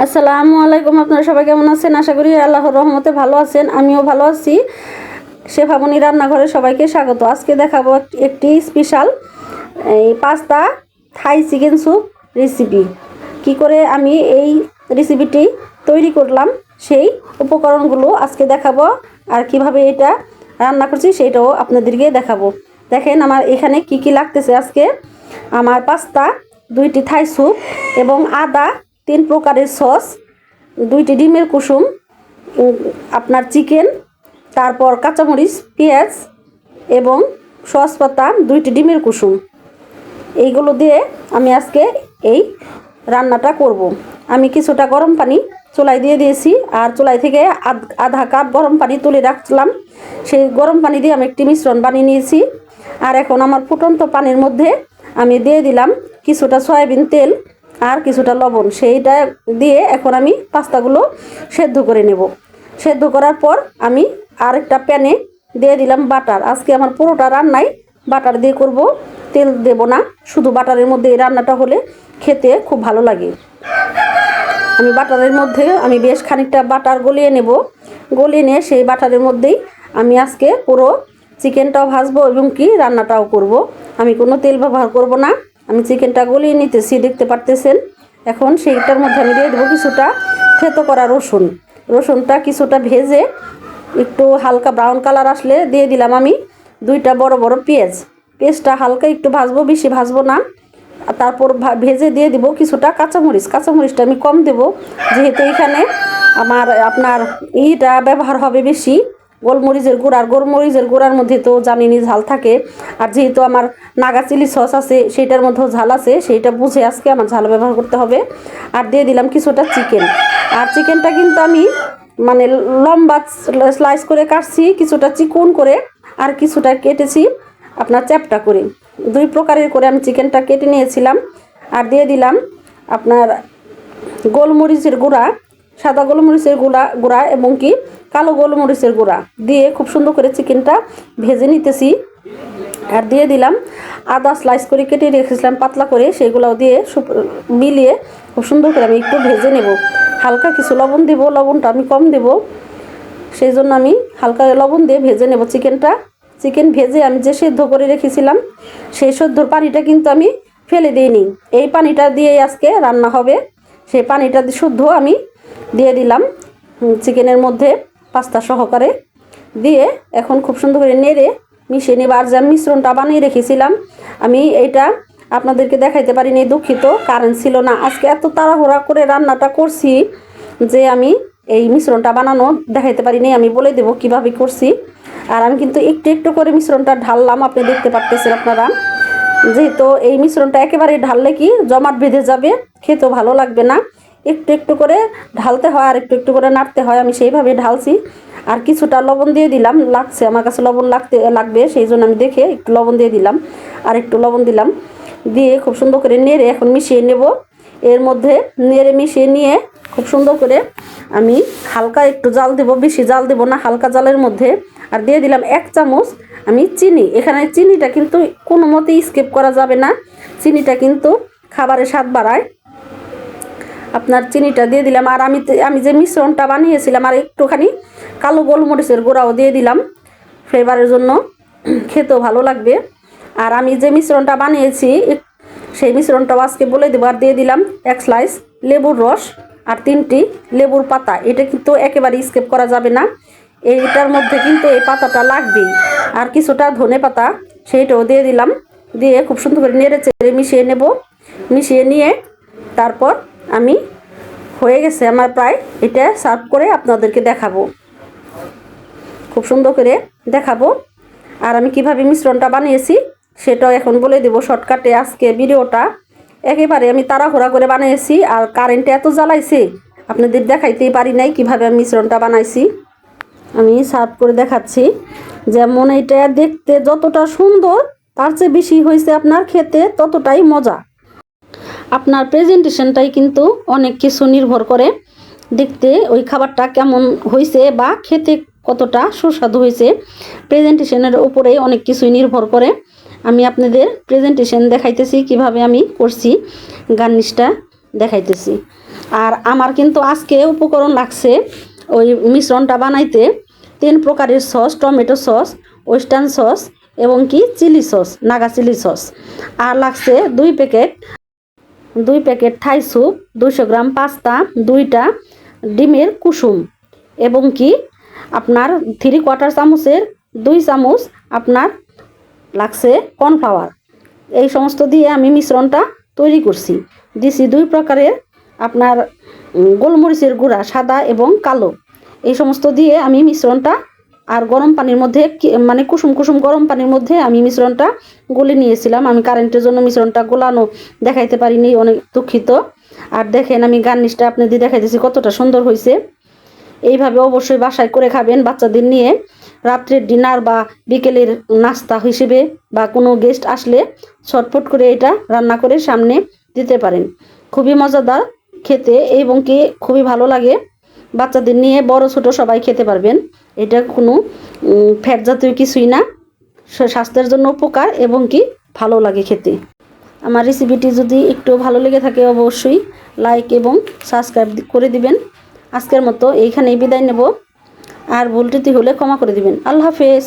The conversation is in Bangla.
আসসালামু আলাইকুম। আপনারা সবাই কেমন আছেন? আশা করি আল্লাহর রহমতে ভালো আছেন। আমিও ভালো আছি। শেফামনি রান্নাঘরে সবাইকে স্বাগত। আজকে দেখাবো একটি স্পেশাল এই পাস্তা থাই চিকেন স্যুপ রেসিপি। কি করে আমি এই রেসিপিটি তৈরি করলাম সেই উপকরণগুলো আজকে দেখাবো, আর কিভাবে এটা রান্না করছি সেটাও আপনাদেরকে দেখাবো। দেখেন আমার এখানে কি কি লাগতেছে। আজকে আমার পাস্তা, 2টি থাই স্যুপ এবং আদা, 3 প্রকারের সস, 2টি ডিমের কুসুম, আপনার চিকেন, তারপর কাঁচামরিচ, পেঁয়াজ এবং সস পাতা, 2টি ডিমের কুসুম। এইগুলো দিয়ে আমি আজকে এই রান্নাটা করব। আমি কিছুটা গরম পানি চুলায় দিয়ে দিয়েছি, আর চুলাই থেকে আধা কাপ গরম পানি তুলে রাখলাম। সেই গরম পানি দিয়ে আমি একটি মিশ্রণ বানিয়ে নিয়েছি। আর এখন আমার ফুটন্ত পানির মধ্যে আমি দিয়ে দিলাম কিছুটা সয়াবিন তেল আর কিছুটা লবণ। সেইটা দিয়ে এখন আমি পাস্তাগুলো সেদ্ধ করে নেব। সেদ্ধ করার পর আমি আরেকটা প্যানে দিয়ে দিলাম বাটার। আজকে আমার পুরোটা রান্নাই বাটার দিয়ে করব, তেল দেব না। শুধু বাটারের মধ্যে এই রান্নাটা হলে খেতে খুব ভালো লাগে। আমি বাটারের মধ্যে আমি বেশ খানিকটা বাটার গলিয়ে নেব। গলিয়ে নিয়ে সেই বাটারের মধ্যেই আমি আজকে পুরো চিকেনটাও ভাজবো এবং কি রান্নাটাও করব। আমি কোনো তেল ব্যবহার করব না। আমি চিকেনটা গলিয়ে নিতেছি, দেখতে পারতেছেন। এখন সেইটার মধ্যে আমি দিয়ে দেবো কিছুটা থেতো করা রসুন। রসুনটা কিছুটা ভেজে একটু হালকা ব্রাউন কালার আসলে দিয়ে দিলাম আমি 2টা বড় বড় পেঁয়াজ। পেঁয়াজটা হালকা একটু ভাজবো, বেশি ভাজবো না। তারপর ভেজে দিয়ে দিব কিছুটা কাঁচামরিচ। কাঁচামরিচটা আমি কম দেব, যেহেতু এখানে আপনার ইটা ব্যবহার হবে বেশি, গোলমরিচের গুঁড়া। আর গোলমরিচের গুঁড়ার মধ্যে তো জানিনি ঝাল থাকে। আর যেহেতু আমার নাগা চিলি সস আছে, সেইটার মধ্যেও ঝাল আছে, সেইটা বুঝে আজকে আমার ঝাল ব্যবহার করতে হবে। আর দিয়ে দিলাম কিছুটা চিকেন। আর চিকেনটা কিন্তু আমি মানে লম্বা স্লাইস করে কাটছি, কিছুটা চিকন করে, আর কিছুটা কেটেছি আপনার চ্যাপটা করে। 2 প্রকারের করে আমি চিকেনটা কেটে নিয়েছিলাম। আর দিয়ে দিলাম আপনার গোলমরিচের গুঁড়া, সাদা গোলমরিচের গুঁড়া এবং কি কালো গোলমরিচের গুঁড়া দিয়ে খুব সুন্দর করে চিকেনটা ভেজে নিতেছি। আর দিয়ে দিলাম আদা স্লাইস করে কেটে রেখেছিলাম পাতলা করে, সেগুলোও দিয়ে মিলিয়ে খুব সুন্দর করে আমি একটু ভেজে নেব। হালকা কিছু লবণ দেব, লবণটা আমি কম দেব, সেই জন্য আমি হালকা লবণ দিয়ে ভেজে নেব চিকেনটা। চিকেন ভেজে আমি যে সেদ্ধ করে রেখেছিলাম সেই সেদ্ধর পানিটা কিন্তু আমি ফেলে দিইনি। এই পানিটা দিয়ে আজকে রান্না হবে। সেই পানিটা শুদ্ধ আমি দিয়ে দিলাম চিকেনের মধ্যে পাস্তা সহকারে। দিয়ে এখন খুব সুন্দর করে নেড়ে মিশিয়ে নেব। আর যে মিশ্রণটা বানিয়ে রেখেছিলাম আমি এইটা আপনাদেরকে দেখাইতে পারিনি, দুঃখিত, কারেন্ট ছিল না। আজকে এত তাড়াহুড়া করে রান্নাটা করছি যে আমি এই মিশ্রণটা বানানো দেখাইতে পারিনি। আমি বলে দেব কিভাবে করছি। আর আমি কিন্তু একটু একটু করে মিশ্রণটা ঢাললাম, আপনি দেখতে পারতেছেন আপনারা। যেহেতু এই মিশ্রণটা একেবারে ঢাললে কি জমাট বেঁধে যাবে, খেতেও ভালো লাগবে না। একটু একটু করে ঢালতে হয় আর একটু একটু করে নাড়তে হয়। আমি সেইভাবে ঢালছি। আর কিছুটা লবণ দিয়ে দিলাম, লাগছে আমার কাছে লবণ লাগবে, সেই জন্য আমি দেখে একটু লবণ দিয়ে দিলাম। আর একটু লবণ দিলাম, দিয়ে খুব সুন্দর করে নেড়ে এখন মিশিয়ে নেব। এর মধ্যে নেড়ে মিশিয়ে নিয়ে খুব সুন্দর করে আমি হালকা একটু জাল দেব, বেশি জাল দেব না, হালকা জালের মধ্যে। আর দিয়ে দিলাম 1 চামচ আমি চিনি। এখানে চিনিটা কিন্তু কোনো মতেই স্কিপ করা যাবে না। চিনিটা কিন্তু খাবারের স্বাদ বাড়ায়। আপনার চিনিটা দিয়ে দিলাম। আর আমি যে মিশ্রণটা বানিয়েছিলাম আর একটুখানি কালো গোলমরিচের গুঁড়াও দিয়ে দিলাম ফ্লেভারের জন্য, খেতেও ভালো লাগবে। আর আমি যে মিশ্রণটা বানিয়েছি সেই মিশ্রণটাও আজকে বলে দেবো। আর দিয়ে দিলাম 1 স্লাইস লেবুর রস আর 3টি লেবুর পাতা। এটা কিন্তু একেবারে স্কিপ করা যাবে না, এইটার মধ্যে কিন্তু এই পাতাটা লাগবেই। আর কিছুটা ধনে পাতা সেইটাও দিয়ে দিলাম। দিয়ে খুব সুন্দর করে নেড়ে চেড়ে মিশিয়ে নেব। মিশিয়ে নিয়ে তারপর আমি হয়ে গেছে আমার প্রায়, এটা সার্ভ করে আপনাদেরকে দেখাবো, খুব সুন্দর করে দেখাবো। আর আমি কিভাবে মিশ্রণটা বানিয়েছি সেটাও এখন বলে দেবো শর্টকাটে। আজকে ভিডিওটা একেবারে আমি তাড়াহুড়া করে বানিয়েছি, আর কারেন্টে এত জ্বালাইছে আপনাদের দেখাইতেই পারি নাই কিভাবে আমি মিশ্রণটা বানাইছি। আমি সার্ভ করে দেখাচ্ছি। যেমন এটা দেখতে যতটা সুন্দর তার চেয়ে বেশি হয়েছে আপনার খেতে ততটাই মজা। আপনার প্রেজেন্টেশনটাই কিন্তু অনেক কিছু নির্ভর করে, দেখতে ওই খাবারটা কেমন হয়েছে বা খেতে কতটা সুস্বাদু হয়েছে, প্রেজেন্টেশনের উপরেই অনেক কিছুই নির্ভর করে। আমি আপনাদের প্রেজেন্টেশন দেখাইতেছি কিভাবে আমি করছি, গার্নিশটা দেখাইতেছি। আর আমার কিন্তু আজকে উপকরণ লাগছে ওই মিশ্রণটা বানাইতে 3 প্রকারের sauce, tomato sauce, western sauce এবং কি chilli sauce, Naga chilli sauce. আর লাগছে 2 packet Thai soup, 200 gram pasta, 2টা ডিমের কুসুম এবং কি আপনার 3/4 চামচের 2 চামচ আপনার লাগছে কর্নফ্লাওয়ার। এই সমস্ত দিয়ে আমি মিশ্রণটা তৈরি করছি। দিছি 2 প্রকারের আপনার গোলমরিচের গুঁড়া, সাদা এবং কালো। এই সমস্ত দিয়ে আমি মিশ্রণটা আর গরম পানির মধ্যে মানে কুসুম কুসুম গরম পানির মধ্যে আমি মিশ্রণটা গলে নিয়েছিলাম। আমি কারেন্টের জন্য মিশ্রণটা গোলানো দেখাইতে পারিনি, অনেক দুঃখিত। আর দেখেন আমি গার্নিশটা আপনাদের দেখাইতেছি কতটা সুন্দর হয়েছে। এইভাবে অবশ্যই বাসায় করে খাবেন বাচ্চাদের নিয়ে, রাত্রের ডিনার বা বিকেলের নাস্তা হিসেবে বা কোনো গেস্ট আসলে ছটফট করে এটা রান্না করে সামনে দিতে পারেন। খুবই মজাদার খেতে এবং কি খুবই ভালো লাগে। বাচ্চাদের নিয়ে বড় ছোট সবাই খেতে পারবেন। এটা কোনো ফ্যাট জাতীয় কিছুই না, স্বাস্থ্যের জন্য উপকার এবং কি ভালো লাগে খেতে। আমার রেসিপিটি যদি একটু ভালো লেগে থাকে অবশ্যই লাইক এবং সাবস্ক্রাইব করে দিবেন। আজকের মতো এইখানেই বিদায় নেব। আর ভুল ত্রুটি হলে ক্ষমা করে দিবেন। আল্লাহ হাফেজ।